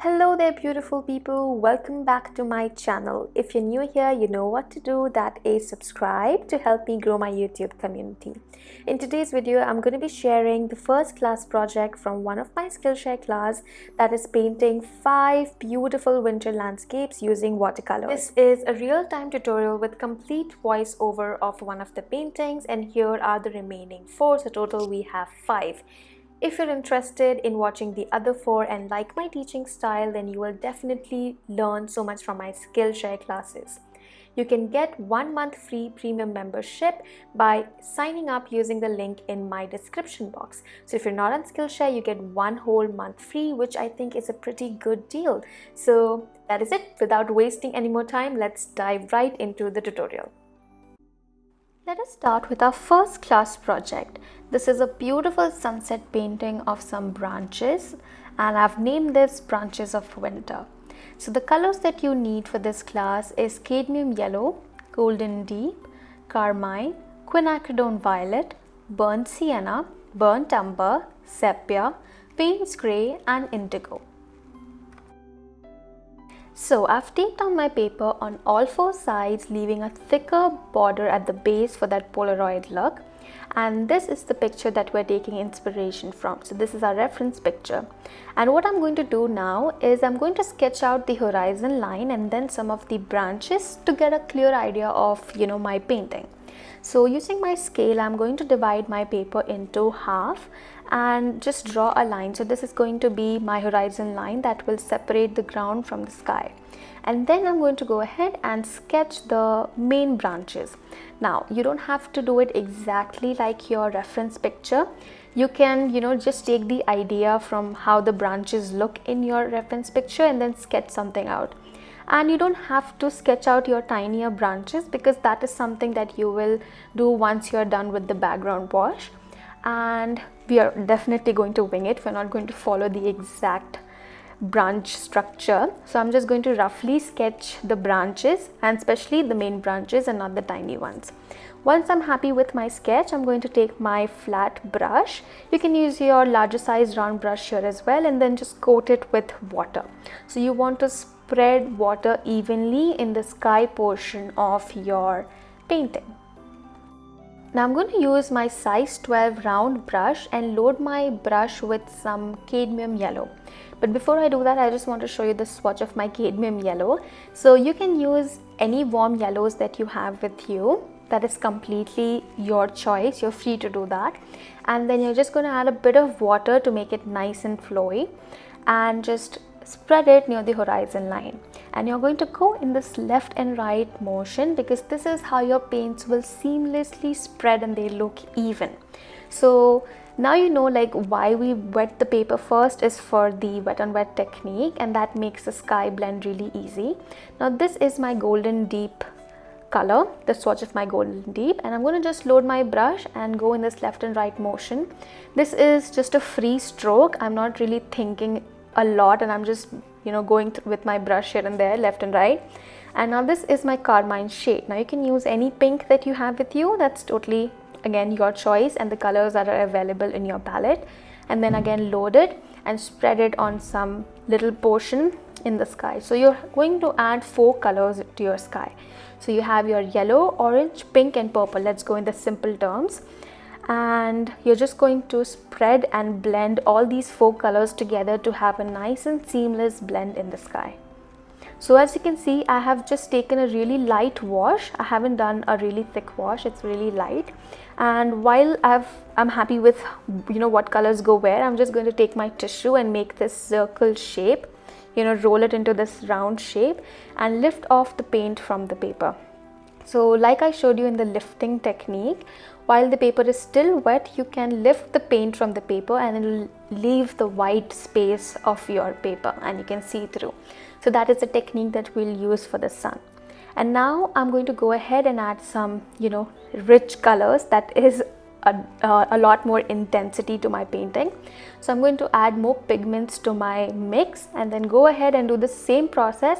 Hello there beautiful people, welcome back to my channel. If you're new here, you know what to do, that is subscribe to help me grow my YouTube community. In today's video, I'm going to be sharing the first class project from one of my Skillshare class, that is painting 5 beautiful winter landscapes using watercolor. This is a real-time tutorial with complete voiceover of one of the paintings, and here are the remaining 4, so total we have 5. If you're interested in watching the other 4 and like my teaching style, then you will definitely learn so much from my Skillshare classes. You can get 1 month free premium membership by signing up using the link in my description box. So if you're not on Skillshare, you get 1 whole month free, which I think is a pretty good deal. So that is it. Without wasting any more time, let's dive right into the tutorial. Let us start with our first class project. This is a beautiful sunset painting of some branches, and I've named this Branches of Winter. So the colors that you need for this class is cadmium yellow, golden deep, carmine, quinacridone violet, burnt sienna, burnt umber, sepia, Payne's grey and indigo. So I've taped on my paper on all 4 sides, leaving a thicker border at the base for that Polaroid look. And this is the picture that we're taking inspiration from. So this is our reference picture. And what I'm going to do now is I'm going to sketch out the horizon line and then some of the branches to get a clear idea of, my painting. So using my scale, I'm going to divide my paper into half and just draw a line. So this is going to be my horizon line that will separate the ground from the sky. And then I'm going to go ahead and sketch the main branches. Now, you don't have to do it exactly like your reference picture. You can, just take the idea from how the branches look in your reference picture and then sketch something out. And you don't have to sketch out your tinier branches because that is something that you will do once you're done with the background wash. And we are definitely going to wing it. We're not going to follow the exact branch structure. So I'm just going to roughly sketch the branches, and especially the main branches and not the tiny ones. Once I'm happy with my sketch, I'm going to take my flat brush. You can use your larger size round brush here as well, and then just coat it with water. So you want to spread water evenly in the sky portion of your painting. Now I'm going to use my size 12 round brush and load my brush with some cadmium yellow. But before I do that, I just want to show you the swatch of my cadmium yellow. So you can use any warm yellows that you have with you. That is completely your choice. You're free to do that. And then you're just going to add a bit of water to make it nice and flowy, and just spread it near the horizon line. And you're going to go in this left and right motion because this is how your paints will seamlessly spread and they look even. So now you know why we wet the paper first is for the wet on wet technique, and that makes the sky blend really easy. Now this is my golden deep color, the swatch of my golden deep, and I'm going to just load my brush and go in this left and right motion. This is just a free stroke. I'm not really thinking a lot, and I'm just going with my brush here and there, left and right. And now this is my carmine shade. Now you can use any pink that you have with you. That's totally again your choice and the colors that are available in your palette. And then again load it and spread it on some little portion in the sky. So you're going to add 4 colors to your sky. So you have your yellow, orange, pink and purple. Let's go in the simple terms. And you're just going to spread and blend all these 4 colors together to have a nice and seamless blend in the sky. So as you can see, I have just taken a really light wash. I haven't done a really thick wash. It's really light. And while I'm happy with what colors go where, I'm just going to take my tissue and make this circle shape, roll it into this round shape and lift off the paint from the paper. So like I showed you in the lifting technique, while the paper is still wet, you can lift the paint from the paper and it will leave the white space of your paper and you can see through. So that is the technique that we'll use for the sun. And now I'm going to go ahead and add some, rich colors. That is a lot more intensity to my painting. So I'm going to add more pigments to my mix and then go ahead and do the same process.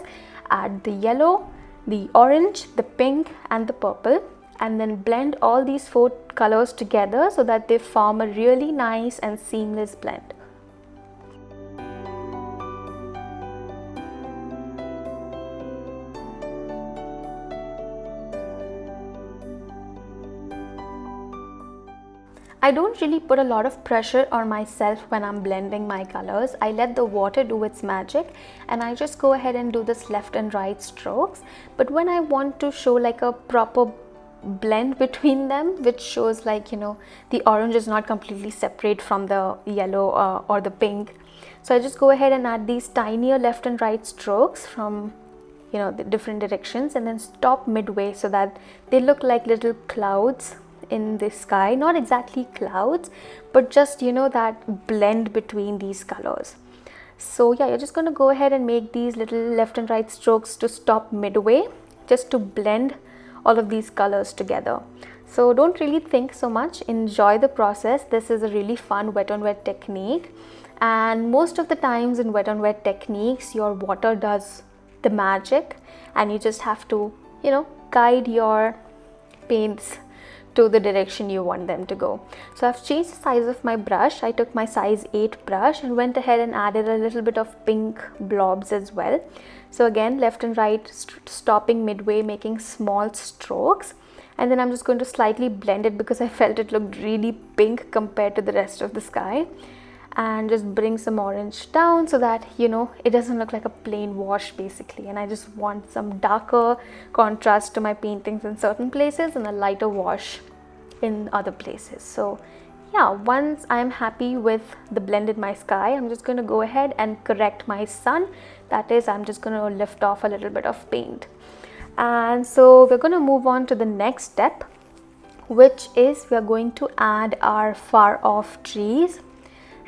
Add the yellow, the orange, the pink and the purple, and then blend all these 4 colors together so that they form a really nice and seamless blend. I don't really put a lot of pressure on myself when I'm blending my colors. I let the water do its magic and I just go ahead and do this left and right strokes. But when I want to show like a proper blend between them, which shows like, you know, the orange is not completely separate from the yellow or the pink, so I just go ahead and add these tinier left and right strokes from, you know, the different directions, and then stop midway so that they look like little clouds in the sky. Not exactly clouds, but just, you know, that blend between these colors. So yeah, you're just going to go ahead and make these little left and right strokes to stop midway, just to blend all of these colors together. So don't really think so much, enjoy the process. This is a really fun wet on wet technique, and most of the times in wet on wet techniques your water does the magic and you just have to, you know, guide your paints to the direction you want them to go. So I've changed the size of my brush. I took my size 8 brush and went ahead and added a little bit of pink blobs as well. So again, left and right, stopping midway, making small strokes, and then I'm just going to slightly blend it because I felt it looked really pink compared to the rest of the sky, and just bring some orange down so that, you know, it doesn't look like a plain wash basically. And I just want some darker contrast to my paintings in certain places and a lighter wash in other places. So yeah, once I'm happy with the blend in my sky, I'm just going to go ahead and correct my sun. That is, I'm just going to lift off a little bit of paint. And so we're going to move on to the next step, which is we are going to add our far off trees,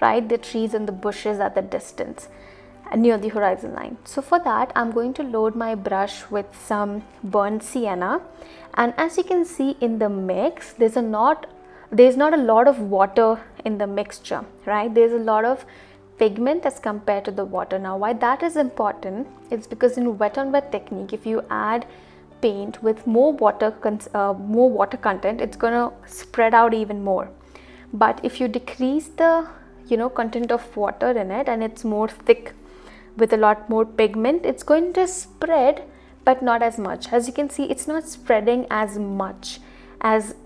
right? The trees and the bushes at the distance near the horizon line. So for that, I'm going to load my brush with some burnt sienna, and as you can see in the mix, there's not a lot of water in the mixture, right? There's a lot of pigment as compared to the water. Now why that is important is because in wet on wet technique, if you add paint with more water content, it's gonna spread out even more. But if you decrease the, you know, content of water in it and it's more thick with a lot more pigment, it's going to spread, but not as much. As you can see, it's not spreading as much as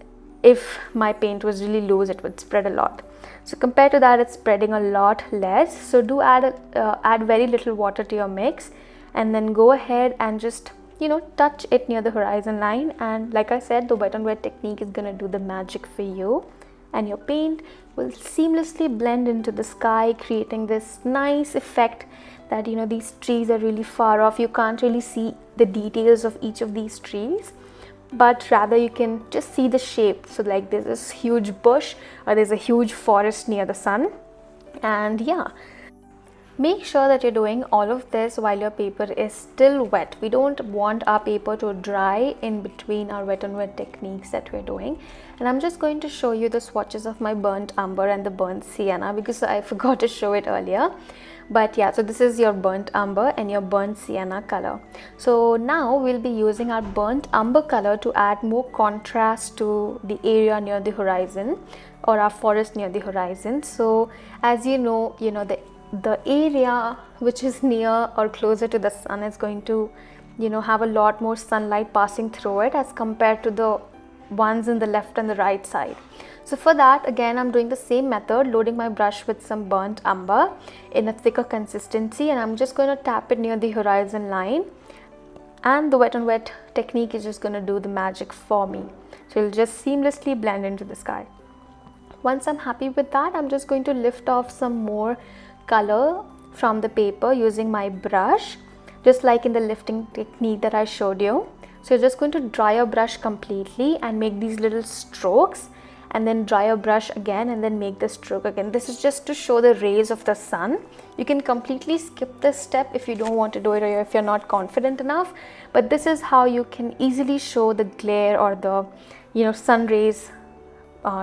if my paint was really loose, it would spread a lot. So compared to that, it's spreading a lot less. So do add very little water to your mix, and then go ahead and just, you know, touch it near the horizon line. And like I said, the wet on wet technique is gonna do the magic for you, and your paint will seamlessly blend into the sky, creating this nice effect that, you know, these trees are really far off. You can't really see the details of each of these trees, but rather you can just see the shape. So like there's this huge bush or there's a huge forest near the sun. And yeah, make sure that you're doing all of this while your paper is still wet. We don't want our paper to dry in between our wet on wet techniques that we're doing. And I'm just going to show you the swatches of my burnt umber and the burnt sienna because I forgot to show it earlier. But yeah, so this is your burnt umber and your burnt sienna color. So now we'll be using our burnt umber color to add more contrast to the area near the horizon, or our forest near the horizon. So as you know, the area which is near or closer to the sun is going to, you know, have a lot more sunlight passing through it as compared to the ones in the left and the right side. So for that, again, I'm doing the same method, loading my brush with some burnt umber in a thicker consistency, and I'm just going to tap it near the horizon line, and the wet on wet technique is just going to do the magic for me. So it'll just seamlessly blend into the sky. Once I'm happy with that, I'm just going to lift off some more color from the paper using my brush, just like in the lifting technique that I showed you. So you're just going to dry your brush completely and make these little strokes, and then dry your brush again and then make the stroke again. This is just to show the rays of the sun. You can completely skip this step if you don't want to do it, or if you're not confident enough, but this is how you can easily show the glare or the, you know, sun rays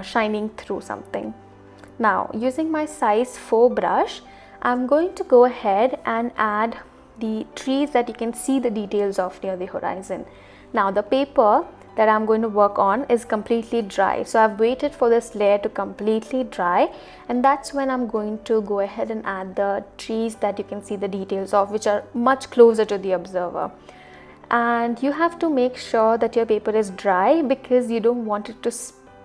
shining through something. Now using my size 4 brush, I'm going to go ahead and add the trees that you can see the details of near the horizon. Now the paper that I'm going to work on is completely dry, so I've waited for this layer to completely dry, and that's when I'm going to go ahead and add the trees that you can see the details of, which are much closer to the observer. And you have to make sure that your paper is dry because you don't want it to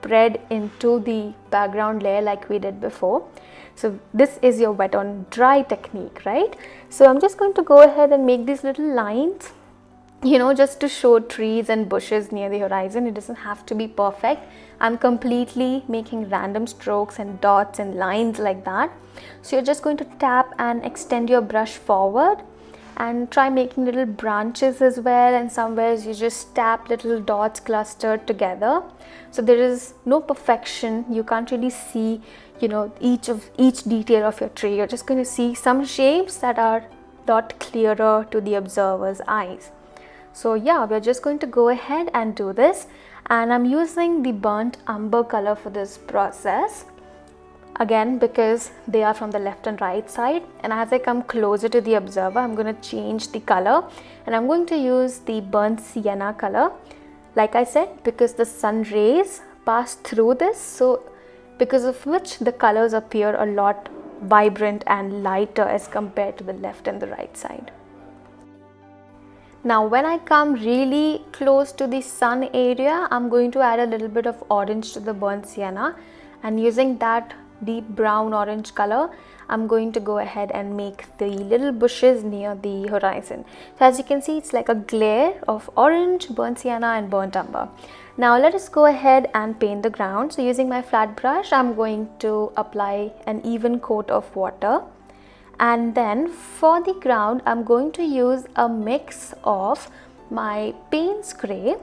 spread into the background layer like we did before. So this is your wet on dry technique, right? So I'm just going to go ahead and make these little lines, you know, just to show trees and bushes near the horizon. It doesn't have to be perfect. I'm completely making random strokes and dots and lines like that. So you're just going to tap and extend your brush forward and try making little branches as well, and somewhere you just tap little dots clustered together. So there is no perfection. You can't really see, you know, each detail of your tree. You're just going to see some shapes that are a lot clearer to the observer's eyes. So yeah, we're just going to go ahead and do this, and I'm using the burnt umber color for this process, again because they are from the left and right side. And as I come closer to the observer, I'm going to change the color, and I'm going to use the burnt sienna color, like I said, because the sun rays pass through this, so because of which the colors appear a lot vibrant and lighter as compared to the left and the right side. Now when I come really close to the sun area, I'm going to add a little bit of orange to the burnt sienna, and using that deep brown orange color, I'm going to go ahead and make the little bushes near the horizon. So as you can see, it's like a glare of orange, burnt sienna and burnt umber. Now let us go ahead and paint the ground. So using my flat brush, I'm going to apply an even coat of water. And then for the ground, I'm going to use a mix of my Payne's Grey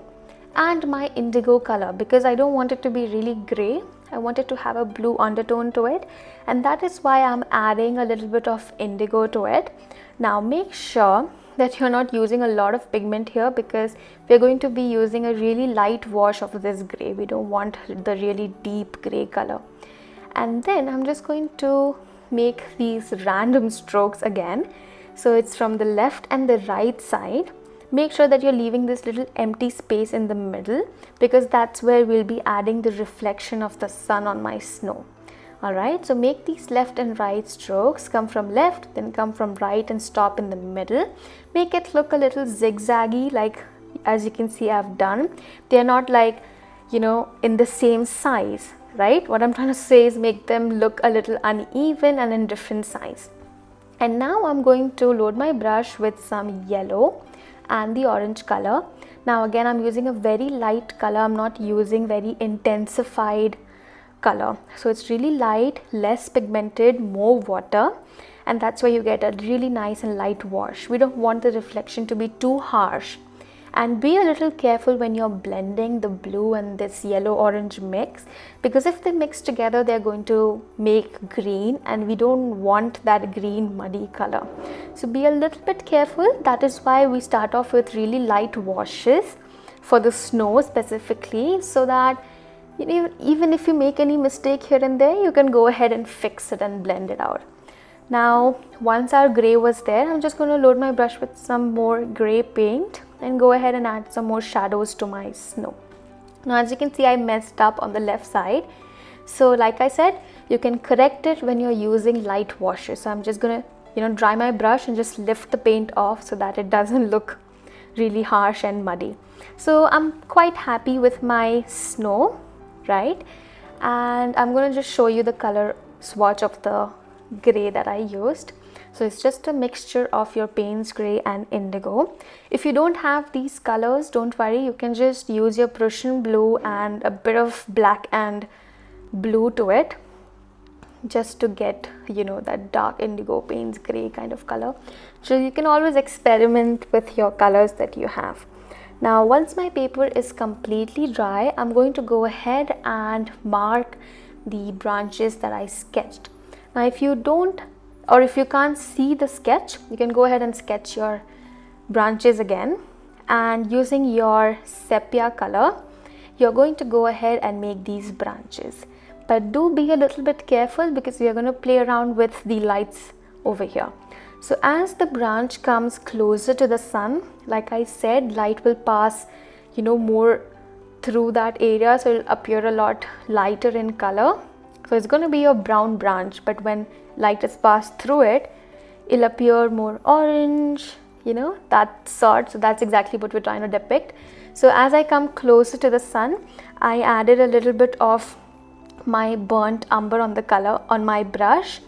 and my indigo color, because I don't want it to be really grey. I want it to have a blue undertone to it, and that is why I'm adding a little bit of indigo to it. Now make sure that you're not using a lot of pigment here, because we're going to be using a really light wash of this grey. We don't want the really deep grey color. And then I'm just going to make these random strokes again. So it's from the left and the right side. Make sure that you're leaving this little empty space in the middle, because that's where we'll be adding the reflection of the sun on my snow. Alright, so make these left and right strokes. Come from left, then come from right and stop in the middle. Make it look a little zigzaggy, like as you can see I've done. They're not like, you know, in the same size, right? What I'm trying to say is make them look a little uneven and in different size. And now I'm going to load my brush with some yellow and the orange color. Now again, I'm using a very light color. I'm not using very intensified color. So it's really light, less pigmented, more water, and that's why you get a really nice and light wash. We don't want the reflection to be too harsh. And be a little careful when you're blending the blue and this yellow orange mix, because if they mix together, they're going to make green, and we don't want that green muddy color. So be a little bit careful. That is why we start off with really light washes for the snow specifically, so that, you know, even if you make any mistake here and there, you can go ahead and fix it and blend it out. Now once our gray was there, I'm just going to load my brush with some more gray paint and go ahead and add some more shadows to my snow. Now as you can see, I messed up on the left side. So like I said, you can correct it when you're using light washes. So I'm just going to, you know, dry my brush and just lift the paint off so that it doesn't look really harsh and muddy. So I'm quite happy with my snow, right? And I'm going to just show you the color swatch of the gray that I used. So it's just a mixture of your Payne's Grey and indigo. If you don't have these colors, don't worry, you can just use your Prussian blue and a bit of black and blue to it, just to get, you know, that dark indigo Payne's Grey kind of color. So you can always experiment with your colors that you have. Now once my paper is completely dry, I'm going to go ahead and mark the branches that I sketched. Now if you don't, or if you can't see the sketch, you can go ahead and sketch your branches again, and using your sepia color, you're going to go ahead and make these branches. But do be a little bit careful, because we are going to play around with the lights over here. So as the branch comes closer to the sun, like I said, light will pass, you know, more through that area, so it'll appear a lot lighter in color. So it's going to be a brown branch, but when light is passed through it, it'll appear more orange, you know, that sort. So that's exactly what we're trying to depict. So as I come closer to the sun, I added a little bit of my burnt umber on the color on my brush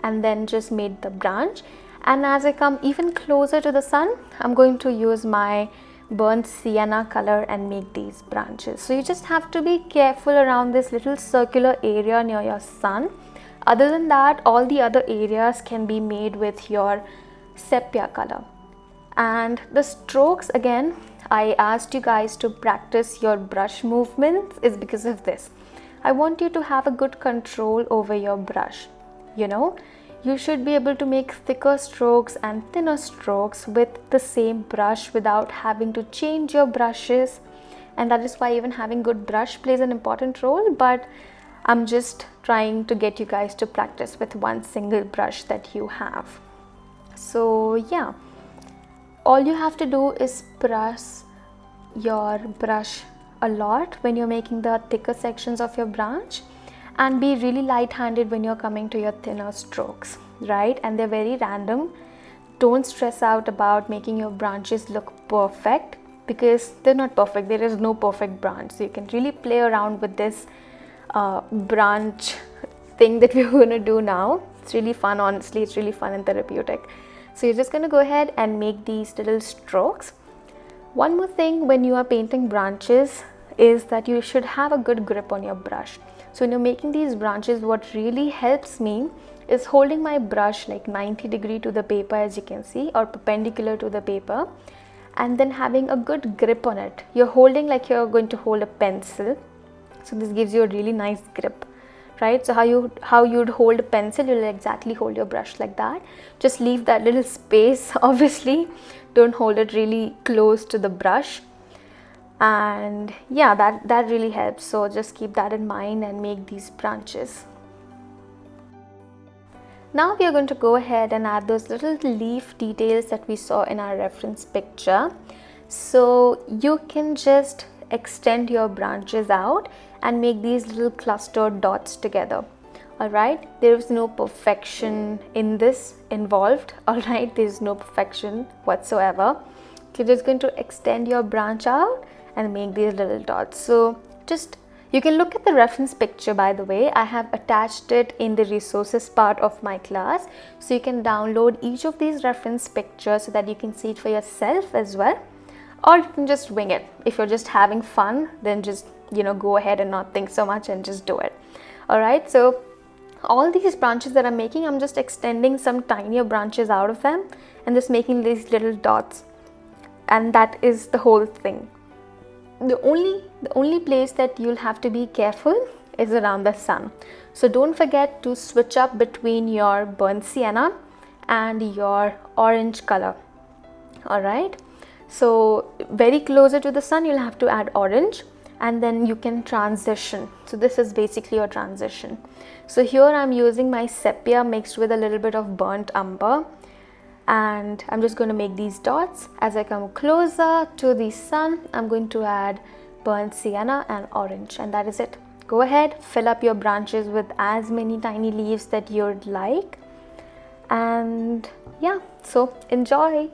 and then just made the branch. And as I come even closer to the sun, I'm going to use my burnt sienna color and make these branches. So you just have to be careful around this little circular area near your sun. Other than that, all the other areas can be made with your sepia color. And the strokes, again, I asked you guys to practice your brush movements is because of this. I want you to have a good control over your brush. You know, you should be able to make thicker strokes and thinner strokes with the same brush without having to change your brushes. And that is why even having good brush plays an important role, but I'm just trying to get you guys to practice with one single brush that you have. So yeah, all you have to do is press your brush a lot when you're making the thicker sections of your branch, and be really light-handed when you're coming to your thinner strokes, right? And they're very random. Don't stress out about making your branches look perfect, because they're not perfect. There is no perfect branch. So you can really play around with this branch thing that we're going to do now. It's really fun, honestly. It's really fun and therapeutic. So you're just going to go ahead and make these little strokes. One more thing when you are painting branches is that you should have a good grip on your brush. So when you're making these branches, what really helps me is holding my brush like 90 degrees to the paper, as you can see, or perpendicular to the paper, and then having a good grip on it. You're holding like you're going to hold a pencil. So this gives you a really nice grip, right? So how you'd hold a pencil, you'll exactly hold your brush like that. Just leave that little space, obviously. Don't hold it really close to the brush. And yeah, that really helps. So just keep that in mind and make these branches. Now we are going to go ahead and add those little leaf details that we saw in our reference picture. So you can just extend your branches out and make these little clustered dots together. Alright, there is no perfection in this involved. Alright, there is no perfection whatsoever. You're just going to extend your branch out and make these little dots. So just, you can look at the reference picture, by the way. I have attached it in the resources part of my class, so you can download each of these reference pictures so that you can see it for yourself as well. Or you can just wing it. If you're just having fun, then just, you know, go ahead and not think so much and just do it. Alright, so all these branches that I'm making, I'm just extending some tinier branches out of them and just making these little dots. And that is the whole thing. The only place that you'll have to be careful is around the sun. So don't forget to switch up between your burnt sienna and your orange color. Alright, so very closer to the sun, you'll have to add orange, and then you can transition. So this is basically your transition. So here I'm using my sepia mixed with a little bit of burnt umber, and I'm just going to make these dots. As I come closer to the sun, I'm going to add burnt sienna and orange, and that is it. Go ahead, fill up your branches with as many tiny leaves that you'd like, and yeah, so enjoy.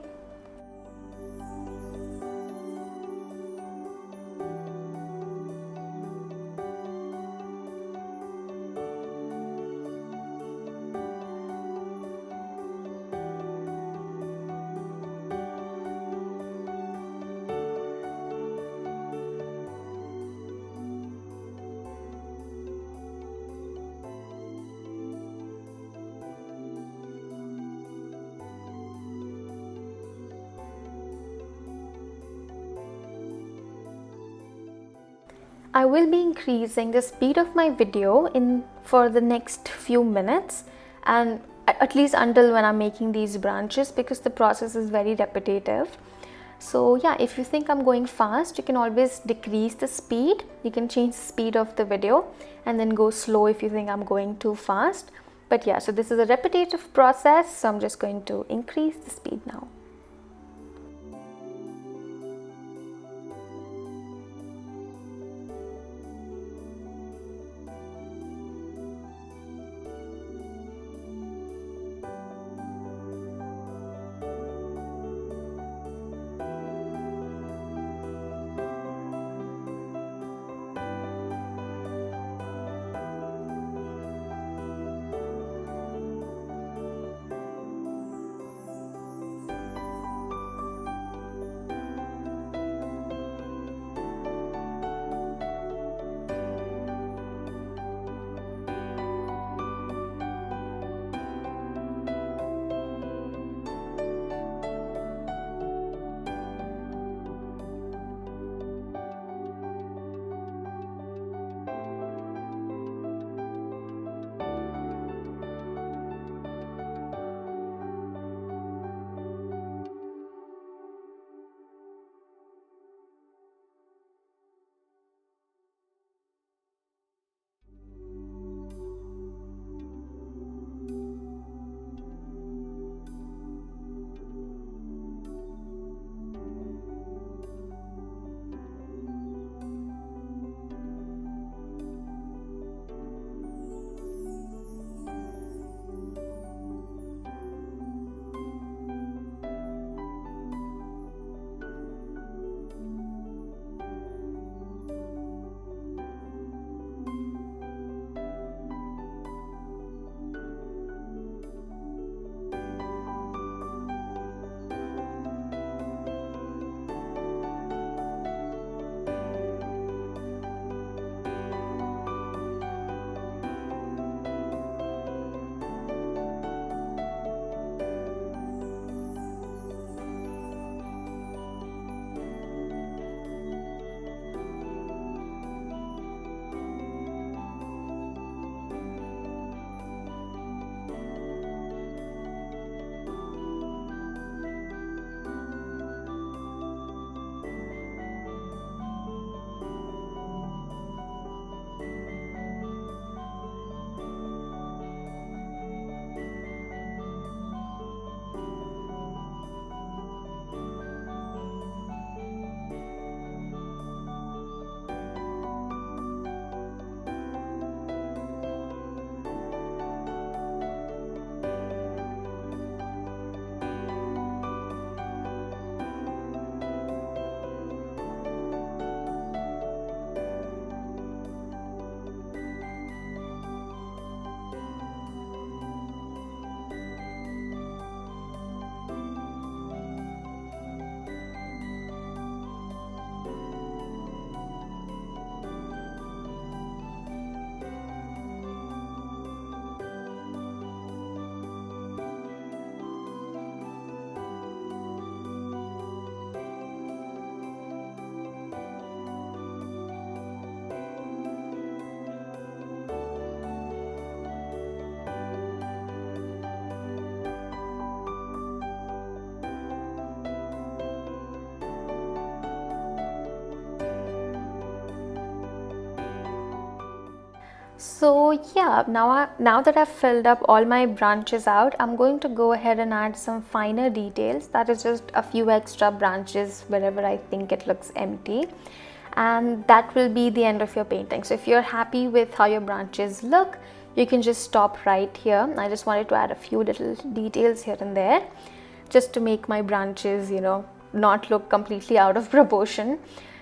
I will be increasing the speed of my video for the next few minutes, and at least until when I'm making these branches, because the process is very repetitive. So yeah, if you think I'm going fast, you can always decrease the speed. You can change the speed of the video and then go slow if you think I'm going too fast. But yeah, so this is a repetitive process, so I'm just going to increase the speed now. So yeah, now that I've filled up all my branches out, I'm going to go ahead and add some finer details. That is just a few extra branches wherever I think it looks empty. And that will be the end of your painting. So if you're happy with how your branches look, you can just stop right here. I just wanted to add a few little details here and there just to make my branches, not look completely out of proportion.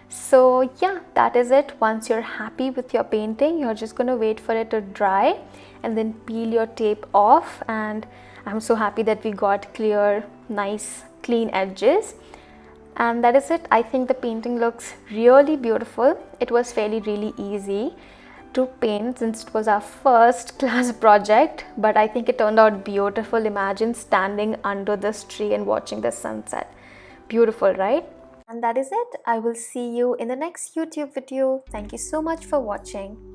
So yeah, that is it. Once you're happy with your painting, you're just going to wait for it to dry and then peel your tape off. And I'm so happy that we got clear, nice, clean edges. And that is it. I think the painting looks really beautiful. It was really easy to paint since it was our first class project, but I think it turned out beautiful. Imagine standing under this tree and watching the sunset. Beautiful, right? And that is it. I will see you in the next YouTube video. Thank you so much for watching.